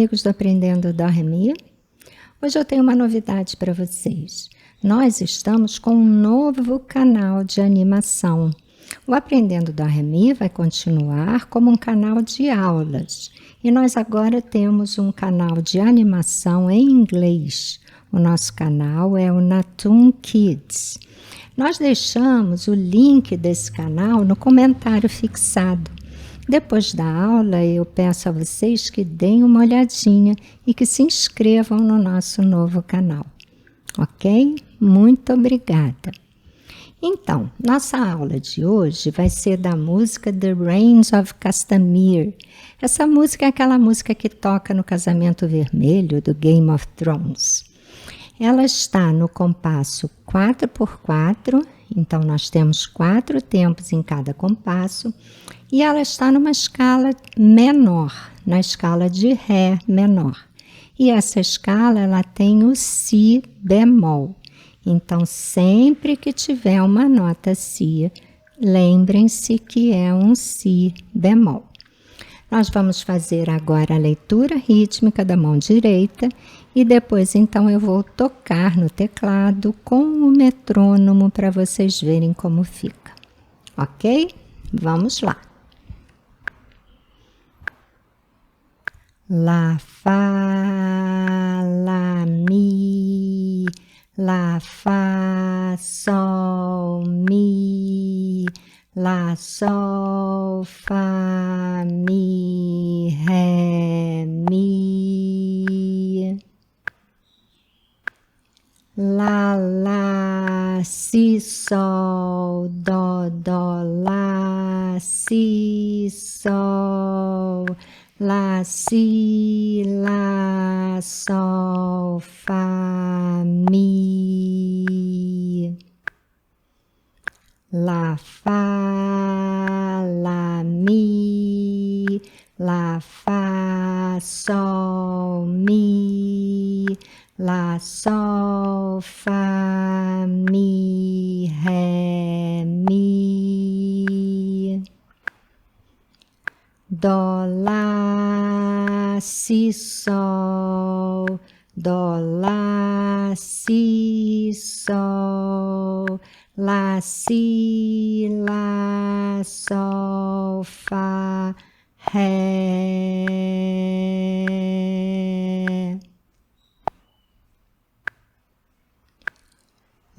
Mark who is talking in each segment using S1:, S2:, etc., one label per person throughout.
S1: amigos do Aprendendo Dó Ré Mi. Hoje eu tenho uma novidade para vocês. Nós estamos com um novo canal de animação. O Aprendendo Dó Ré Mi vai continuar como um canal de aulas. E nós agora temos um canal de animação em inglês. O nosso canal é o Natoon Kids. Nós deixamos o link desse canal no comentário fixado. Depois da aula, eu peço a vocês que deem uma olhadinha e que se inscrevam no nosso novo canal. Ok? Muito obrigada! Então, nossa aula de hoje vai ser da música The Rains of Castamere. Essa música é aquela música que toca no Casamento Vermelho do Game of Thrones. Ela está no compasso 4x4, então nós temos 4 tempos em cada compasso, e ela está numa escala menor, na escala de Ré menor. E essa escala ela tem o Si bemol. Então, sempre que tiver uma nota Si, lembrem-se que é um Si bemol. Nós vamos fazer agora a leitura rítmica da mão direita e depois, então, eu vou tocar no teclado com o metrônomo para vocês verem como fica. Ok? Vamos lá. Lá, Fá, Lá, Mi, Lá, Fá, Sol, Mi, Lá, Sol, Fá, Mi, Ré, Mi. Lá, Lá, Si, Sol, Dó, Dó, Lá, Si, Sol, Lá, Si, Lá, Sol, Fá, Mi. Lá, Fá, Lá, Mi, Lá, Fá, Sol, Mi, Lá, Sol, Fá, Mi, Ré, Mi. Dó, Lá, Si, Sol, Dó, Lá, Si, Sol, Lá, Si, Lá, Sol, Fá, Ré.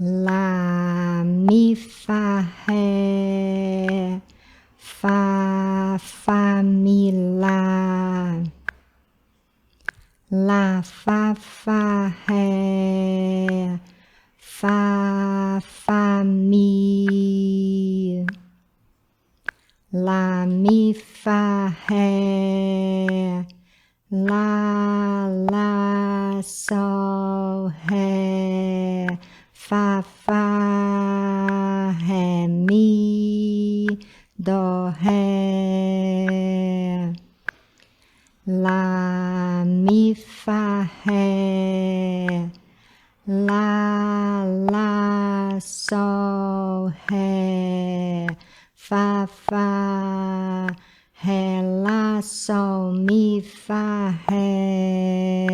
S1: Lá, Mi, Fá, Ré, Fá, Fá, Mi, Lá. Lá, Fá, Fá, Ré, Fá, Fá, Mi. Lá, Mi, Fá, Ré, Lá, Lá, Sol, Ré, Fá, Fá, Ré, Mi, Dó, Ré. Lá, Mi, Fá, Ré, Lá, Lá, Sol, Ré, Fá, Fá, Ré, Lá, Sol, Mi, Fá, Ré.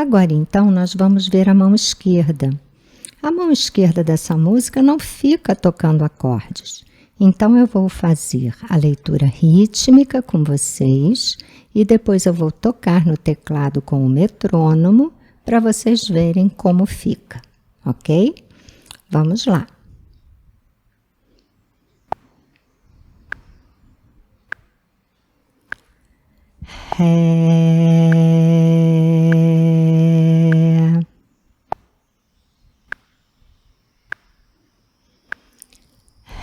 S1: Agora, então, nós vamos ver a mão esquerda. A mão esquerda dessa música não fica tocando acordes. Então, eu vou fazer a leitura rítmica com vocês e depois eu vou tocar no teclado com o metrônomo para vocês verem como fica, ok? Vamos lá. Ré,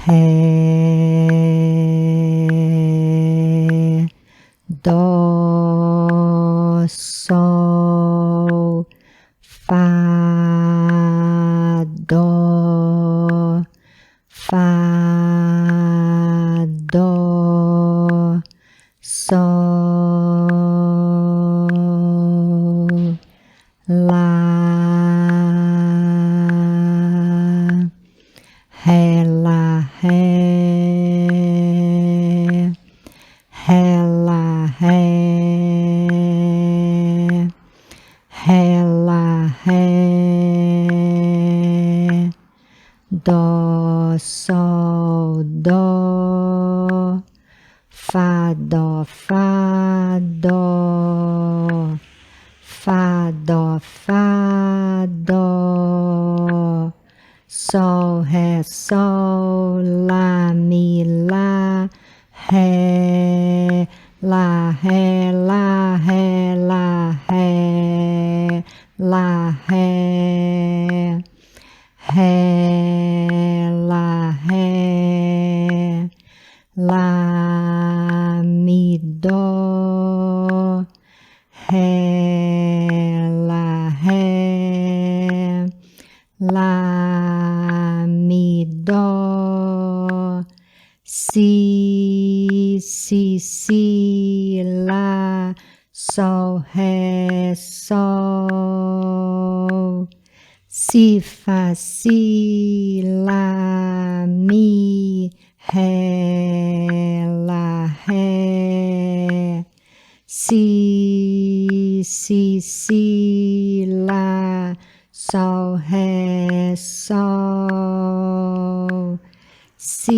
S1: Ré, Dó, Sol, Fá, Dó, Fá, Dó, Sol, Lá, Ré, Lá, Ré, Ré, Lá, Ré, Ré, Lá, Ré, Dó, Sol, Dó, Fá, Dó, Fá, Dó, Fá, Dó, Fá, Dó, Sol, Ré, Sol, Lá, Mi, Lá, Ré, Lá, Ré, Lá, Ré, Lá, Ré, Lá, Ré, Ré, Lá, Ré, Lá, Mi, Dó, Ré, Lá, Ré, Lá, Mi, Dó, Si, Si, Si, Lá, Sol, Ré, Sol, Si, Fá, Si, Lá, Mi, Ré, Lá, Ré, Si, Si, Si, Lá, Sol, Ré, Sol, Si,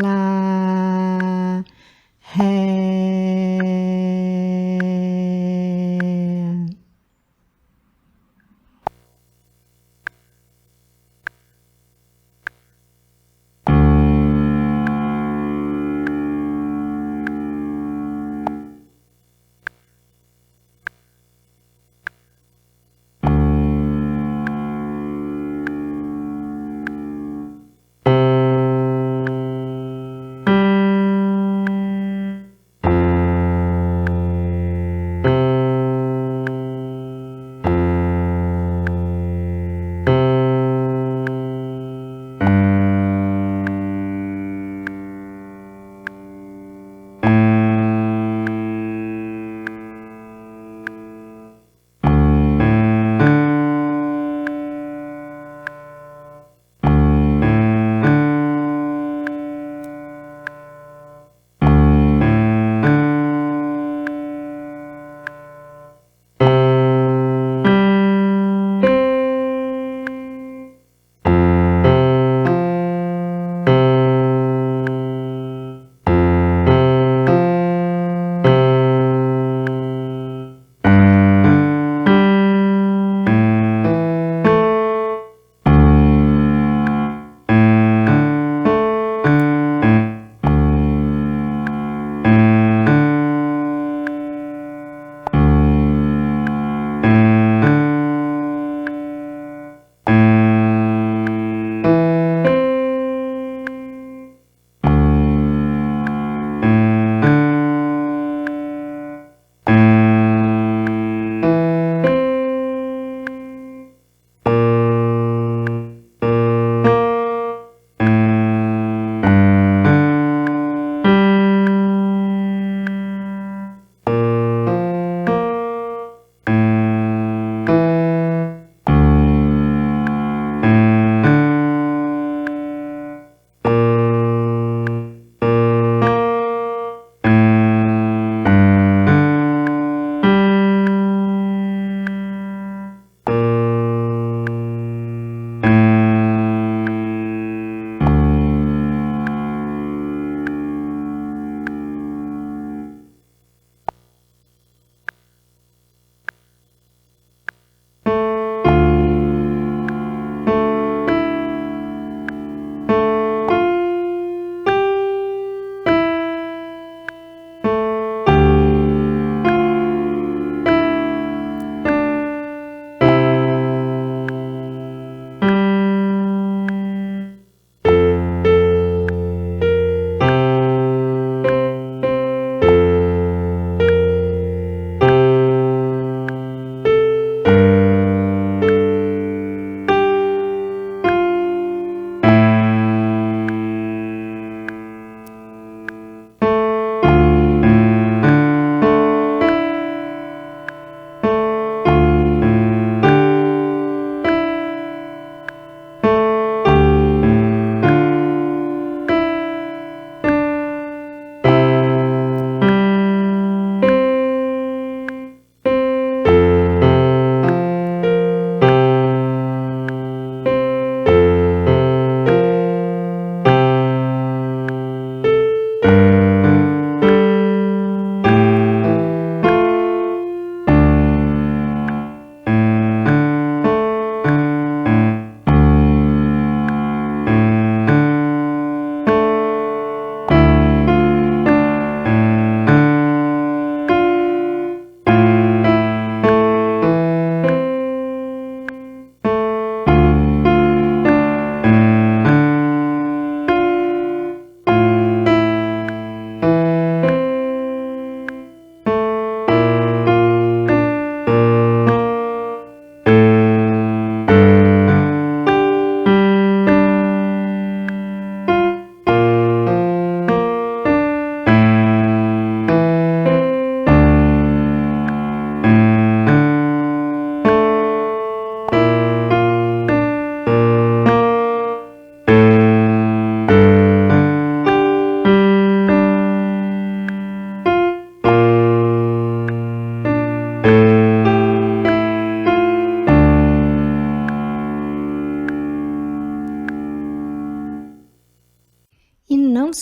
S1: Lá, Ré.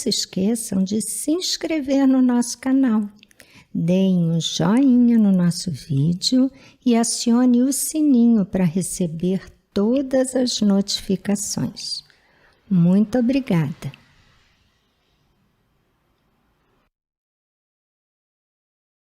S1: se esqueçam de se inscrever no nosso canal. Deem um joinha no nosso vídeo e acione o sininho para receber todas as notificações. Muito obrigada!